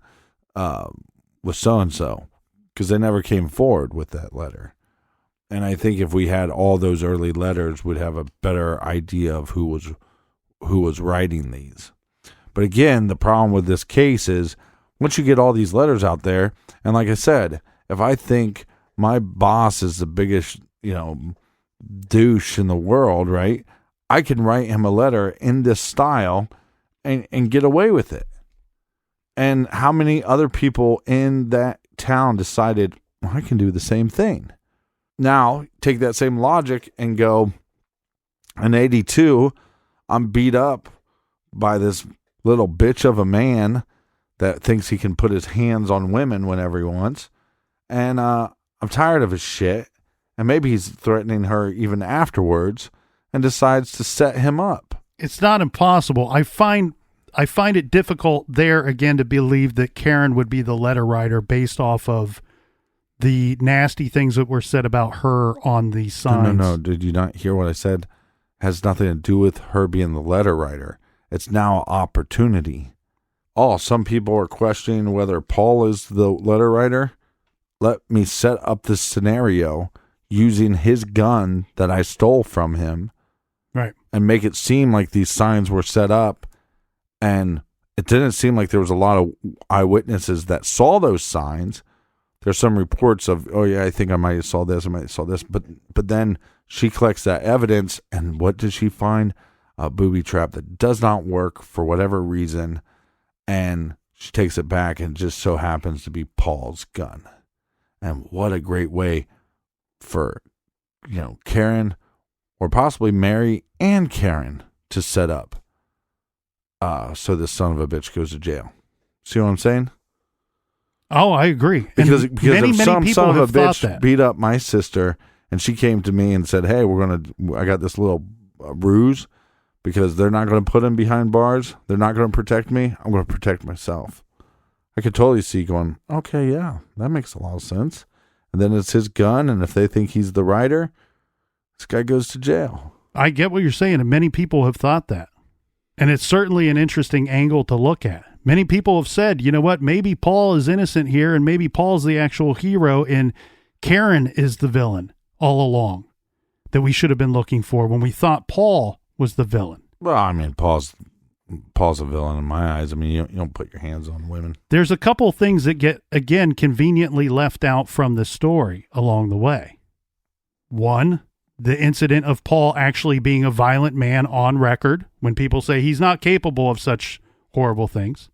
[SPEAKER 2] with so-and-so, because they never came forward with that letter. And I think if we had all those early letters, we'd have a better idea of who was writing these. But again, the problem with this case is once you get all these letters out there, and like I said, if I think my boss is the biggest, douche in the world, right? I can write him a letter in this style and get away with it. And how many other people in that town decided, well, I can do the same thing? Now, take that same logic and go, in 82, I'm beat up by this little bitch of a man that thinks he can put his hands on women whenever he wants. And I'm tired of his shit. And maybe he's threatening her even afterwards and decides to set him up.
[SPEAKER 1] It's not impossible. I find it difficult there again to believe that Karen would be the letter writer based off of the nasty things that were said about her on the signs.
[SPEAKER 2] No. Did you not hear what I said? Has nothing to do with her being the letter writer. It's now an opportunity. Oh, some people are questioning whether Paul is the letter writer. Let me set up this scenario using his gun that I stole from him.
[SPEAKER 1] Right.
[SPEAKER 2] And make it seem like these signs were set up. And it didn't seem like there was a lot of eyewitnesses that saw those signs. There's some reports of, oh yeah, I think I might have saw this, but then she collects that evidence, and what does she find? A booby trap that does not work for whatever reason, and she takes it back, and it just so happens to be Paul's gun. And what a great way for, Karen, or possibly Mary and Karen, to set up so this son of a bitch goes to jail. See what I'm saying?
[SPEAKER 1] Oh, I agree.
[SPEAKER 2] Because
[SPEAKER 1] many
[SPEAKER 2] if some
[SPEAKER 1] people
[SPEAKER 2] son of a
[SPEAKER 1] have thought
[SPEAKER 2] bitch
[SPEAKER 1] that.
[SPEAKER 2] beat up my sister and she came to me and said, hey, I got this little ruse because they're not going to put him behind bars. They're not going to protect me. I'm going to protect myself. I could totally see going, okay, yeah, that makes a lot of sense. And then it's his gun. And if they think he's the writer, this guy goes to jail.
[SPEAKER 1] I get what you're saying. And many people have thought that. And it's certainly an interesting angle to look at. Many people have said, you know what, maybe Paul is innocent here and maybe Paul's the actual hero and Karen is the villain all along that we should have been looking for when we thought Paul was the villain.
[SPEAKER 2] Well, I mean, Paul's a villain in my eyes. I mean, you don't put your hands on women.
[SPEAKER 1] There's a couple things that get, again, conveniently left out from the story along the way. One, the incident of Paul actually being a violent man on record when people say he's not capable of such horrible things.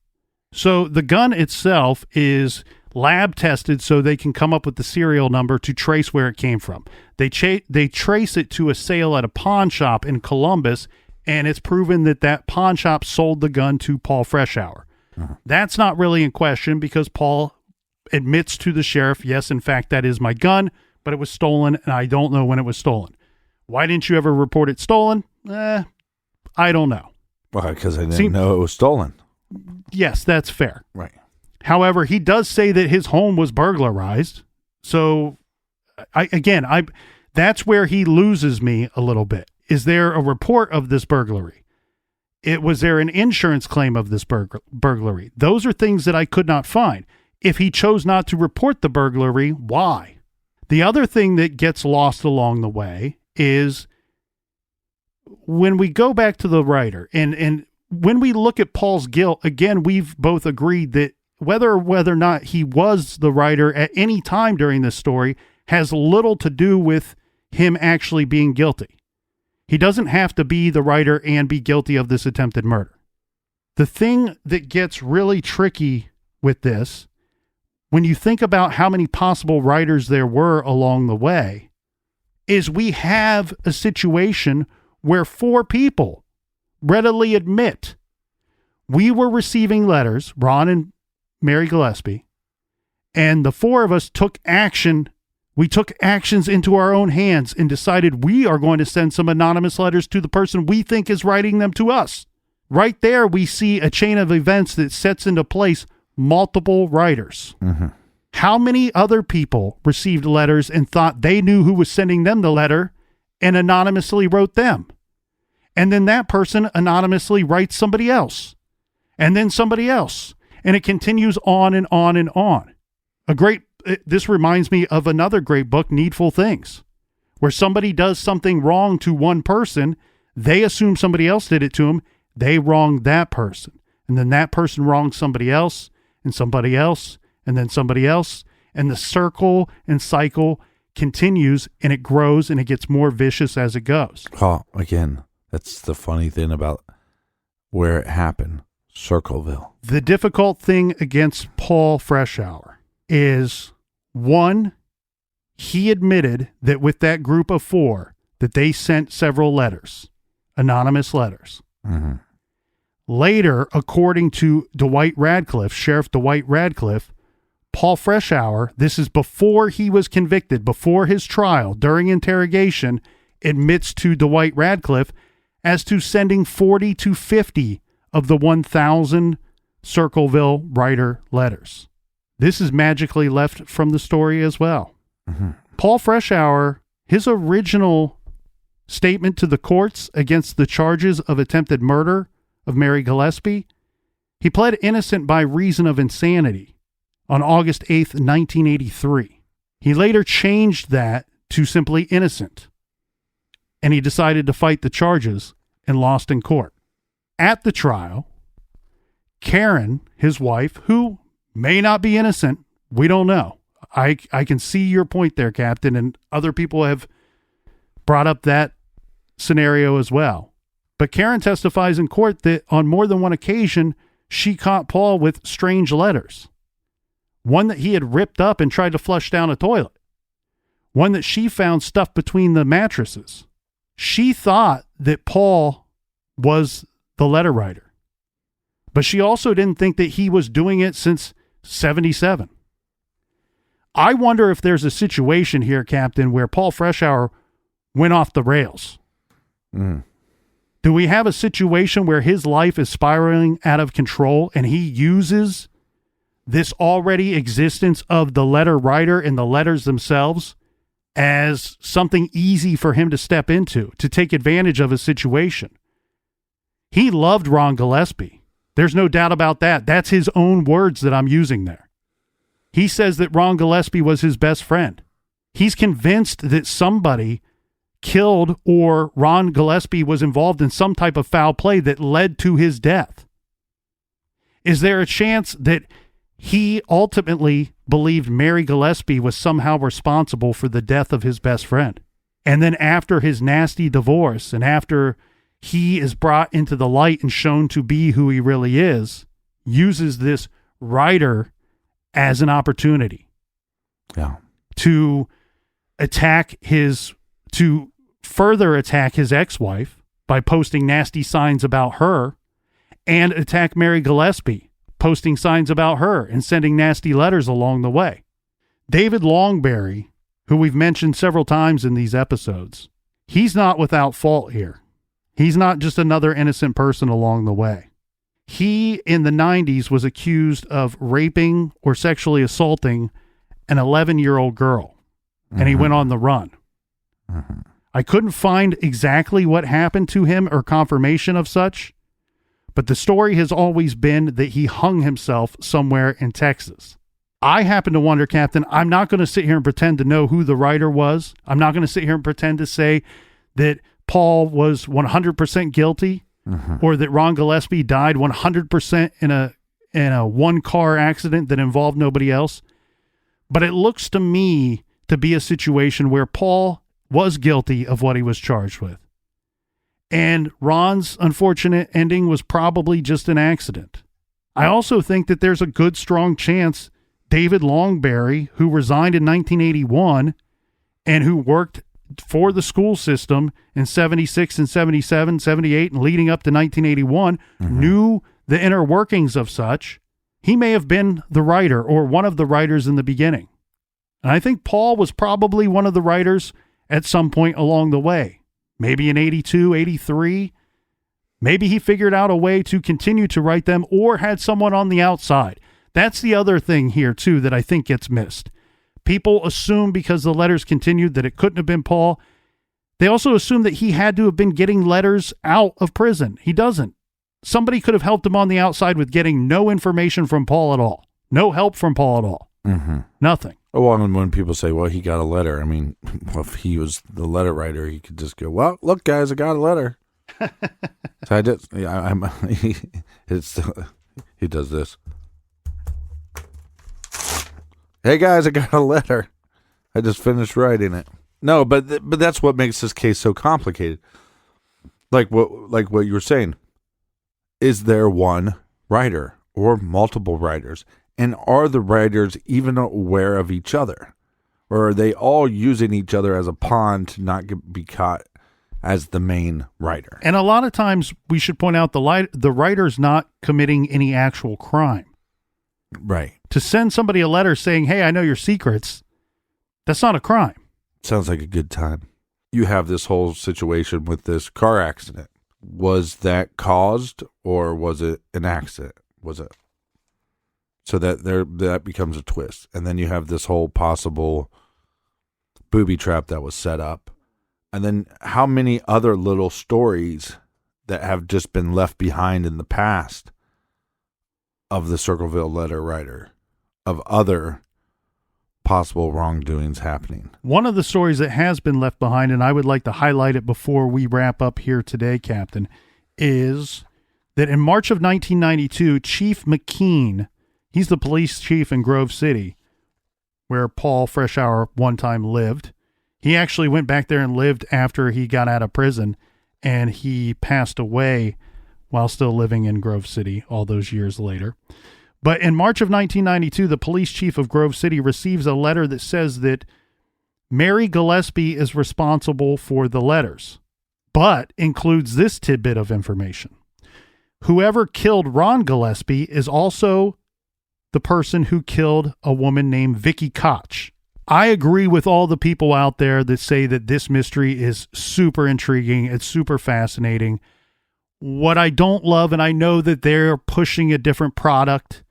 [SPEAKER 1] So the gun itself is lab tested so they can come up with the serial number to trace where it came from. They trace it to a sale at a pawn shop in Columbus, and it's proven that pawn shop sold the gun to Paul Freshour. Uh-huh. That's not really in question because Paul admits to the sheriff, yes, in fact, that is my gun, but it was stolen, and I don't know when it was stolen. Why didn't you ever report it stolen? I don't know.
[SPEAKER 2] Well, because I didn't know it was stolen.
[SPEAKER 1] Yes, that's fair.
[SPEAKER 2] Right.
[SPEAKER 1] However, he does say that his home was burglarized. So, that's where he loses me a little bit. Is there a report of this burglary? Was there an insurance claim of this burglary? Those are things that I could not find. If he chose not to report the burglary, why? The other thing that gets lost along the way is when we go back to the writer and when we look at Paul's guilt, again, we've both agreed that whether or not he was the writer at any time during this story has little to do with him actually being guilty. He doesn't have to be the writer and be guilty of this attempted murder. The thing that gets really tricky with this, when you think about how many possible writers there were along the way, is we have a situation where 4 people readily admit we were receiving letters, Ron and Mary Gillespie, and the 4 of us took action. We took actions into our own hands and decided we are going to send some anonymous letters to the person we think is writing them to us. Right there, we see a chain of events that sets into place multiple writers. Mm-hmm. How many other people received letters and thought they knew who was sending them the letter and anonymously wrote them? And then that person anonymously writes somebody else, and then somebody else, and it continues on and on and on. This reminds me of another great book, Needful Things, where somebody does something wrong to one person, they assume somebody else did it to them, they wronged that person, and then that person wronged somebody else, and somebody else, and then somebody else, and the circle and cycle continues, and it grows, and it gets more vicious as it goes.
[SPEAKER 2] Oh, again, that's the funny thing about where it happened, Circleville.
[SPEAKER 1] The difficult thing against Paul Freshour is, one, he admitted that with that group of 4, that they sent several letters, anonymous letters. Mm-hmm. Later, according to Dwight Radcliffe, Sheriff Dwight Radcliffe, Paul Freshour, this is before he was convicted, before his trial, during interrogation, admits to Dwight Radcliffe as to sending 40 to 50 of the 1,000 Circleville writer letters. This is magically left from the story as well. Mm-hmm. Paul Freshour, his original statement to the courts against the charges of attempted murder of Mary Gillespie, he pled innocent by reason of insanity on August 8th, 1983. He later changed that to simply innocent, and he decided to fight the charges and lost in court. At the trial, Karen, his wife, who may not be innocent, we don't know. I can see your point there, Captain, and other people have brought up that scenario as well. But Karen testifies in court that on more than one occasion, she caught Paul with strange letters. One that he had ripped up and tried to flush down a toilet. One that she found stuffed between the mattresses. She thought that Paul was the letter writer. But she also didn't think that he was doing it since 77. I wonder if there's a situation here, Captain, where Paul Freshour went off the rails. Do we have a situation where his life is spiraling out of control and he uses this already existence of the letter writer and the letters themselves as something easy for him to step into, to take advantage of a situation? He loved Ron Gillespie. There's no doubt about that. That's his own words that I'm using there. He says that Ron Gillespie was his best friend. He's convinced that somebody killed or Ron Gillespie was involved in some type of foul play that led to his death. Is there a chance that he ultimately believed Mary Gillespie was somehow responsible for the death of his best friend? And then after his nasty divorce and after he is brought into the light and shown to be who he really is, uses this writer as an opportunity to further attack his ex-wife by posting nasty signs about her, and attack Mary Gillespie, posting signs about her and sending nasty letters along the way. David Longberry, who we've mentioned several times in these episodes, he's not without fault here. He's not just another innocent person along the way. He, in the 90s, was accused of raping or sexually assaulting an 11-year-old girl, and he went on the run. I couldn't find exactly what happened to him or confirmation of such, but the story has always been that he hung himself somewhere in Texas. I happen to wonder, Captain, I'm not going to sit here and pretend to know who the writer was. I'm not going to sit here and pretend to say that Paul was 100% guilty or that Ron Gillespie died 100% in a one-car accident that involved nobody else. But it looks to me to be a situation where Paul was guilty of what he was charged with. And Ron's unfortunate ending was probably just an accident. I also think that there's a good, strong chance David Longberry, who resigned in 1981 and who worked for the school system in 76 and 77, 78, and leading up to 1981, knew the inner workings of such. He may have been the writer or one of the writers in the beginning. And I think Paul was probably one of the writers at some point along the way. Maybe in 82, 83. Maybe he figured out a way to continue to write them or had someone on the outside. That's the other thing here, too, that I think gets missed. People assume because the letters continued that it couldn't have been Paul. They also assume that he had to have been getting letters out of prison. He doesn't. Somebody could have helped him on the outside with getting no information from Paul at all. No help from Paul at all. Nothing.
[SPEAKER 2] Well, and when people say, well, he got a letter, I mean, well, if he was the letter writer, he could just go, well, look, guys, I got a letter. So I did. Yeah, he does this. Hey, guys, I got a letter. I just finished writing it. No, but that's what makes this case so complicated. Like what you were saying. Is there one writer or multiple writers? And are the writers even aware of each other? Or are they all using each other as a pawn to not be caught as the main writer.
[SPEAKER 1] And a lot of times we should point out the writer's not committing any actual crime.
[SPEAKER 2] Right.
[SPEAKER 1] To send somebody a letter saying, hey, I know your secrets, that's not a crime.
[SPEAKER 2] Sounds like a good time. You have this whole situation with this car accident. Was that caused or was it an accident? Was it? So that becomes a twist. And then you have this whole possible booby trap that was set up. And then how many other little stories that have just been left behind in the past of the Circleville letter writer, of other possible wrongdoings happening.
[SPEAKER 1] One of the stories that has been left behind, and I would like to highlight it before we wrap up here today, Captain, is that in March of 1992, Chief McKean, he's the police chief in Grove City, where Paul Freshour one time lived. He actually went back there and lived after he got out of prison, and he passed away while still living in Grove City all those years later. But in March of 1992, the police chief of Grove City receives a letter that says that Mary Gillespie is responsible for the letters, but includes this tidbit of information. Whoever killed Ron Gillespie is also the person who killed a woman named Vicky Koch. I agree with all the people out there that say that this mystery is super intriguing. It's super fascinating. What I don't love, and I know that they're pushing a different product.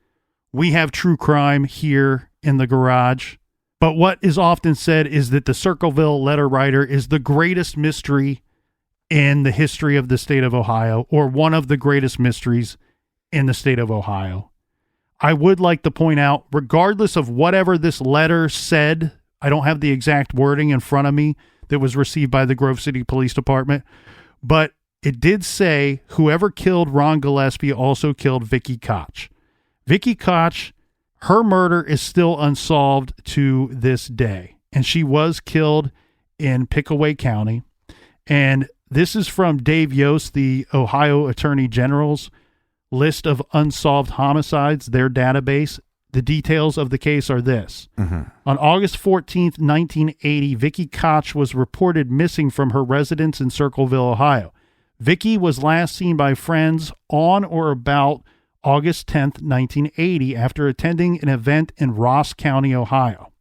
[SPEAKER 1] We have true crime here in the garage. But what is often said is that the Circleville letter writer is the greatest mystery in the history of the state of Ohio, or one of the greatest mysteries in the state of Ohio. I would like to point out, regardless of whatever this letter said, I don't have the exact wording in front of me that was received by the Grove City Police Department, but it did say whoever killed Ron Gillespie also killed Vicky Koch. Vicky Koch, her murder is still unsolved to this day, and she was killed in Pickaway County. And this is from Dave Yost, the Ohio Attorney General's list of unsolved homicides, their database. The details of the case are this. On August 14th, 1980, Vicky Koch was reported missing from her residence in Circleville, Ohio. Vicky was last seen by friends on or about August 10th, 1980, after attending an event in Ross County, Ohio.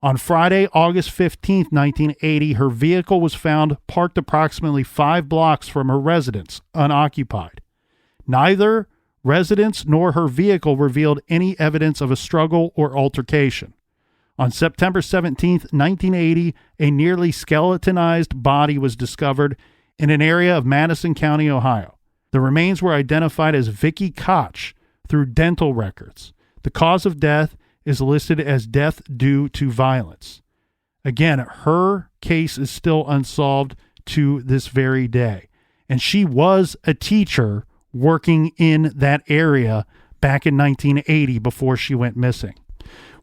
[SPEAKER 1] On Friday, August 15th, 1980, her vehicle was found parked approximately 5 blocks from her residence, unoccupied. Neither residence nor her vehicle revealed any evidence of a struggle or altercation. On September 17th, 1980, a nearly skeletonized body was discovered in an area of Madison County, Ohio. The remains were identified as Vicky Koch through dental records. The cause of death is listed as death due to violence. Again, her case is still unsolved to this very day. And she was a teacher working in that area back in 1980 before she went missing.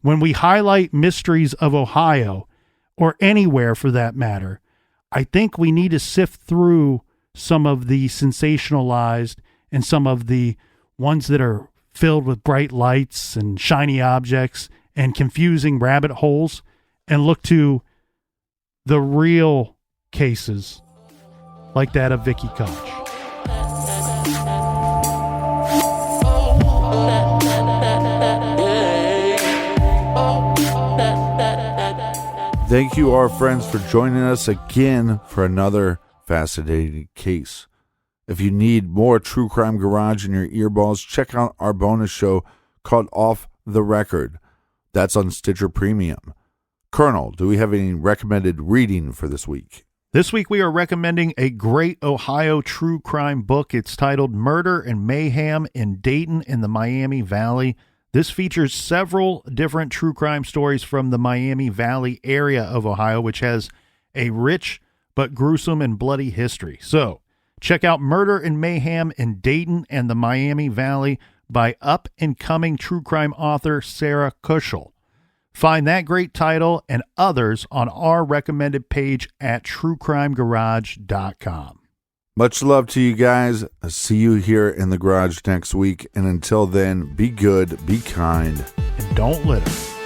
[SPEAKER 1] When we highlight mysteries of Ohio, or anywhere for that matter, I think we need to sift through some of the sensationalized and some of the ones that are filled with bright lights and shiny objects and confusing rabbit holes, and look to the real cases like that of Vicky Koch.
[SPEAKER 2] Thank you, our friends, for joining us again for another fascinating case. If you need more True Crime Garage in your earballs, check out our bonus show called Off the Record. That's on Stitcher Premium. Colonel, do we have any recommended reading for this week?
[SPEAKER 1] This week we are recommending a great Ohio true crime book. It's titled Murder and Mayhem in Dayton in the Miami Valley. This features several different true crime stories from the Miami Valley area of Ohio, which has a rich but gruesome and bloody history. So, check out Murder and Mayhem in Dayton and the Miami Valley by up-and-coming true crime author Sarah Kushel. Find that great title and others on our recommended page at truecrimegarage.com.
[SPEAKER 2] Much love to you guys. I'll see you here in the garage next week. And until then, be good, be kind,
[SPEAKER 1] and don't litter.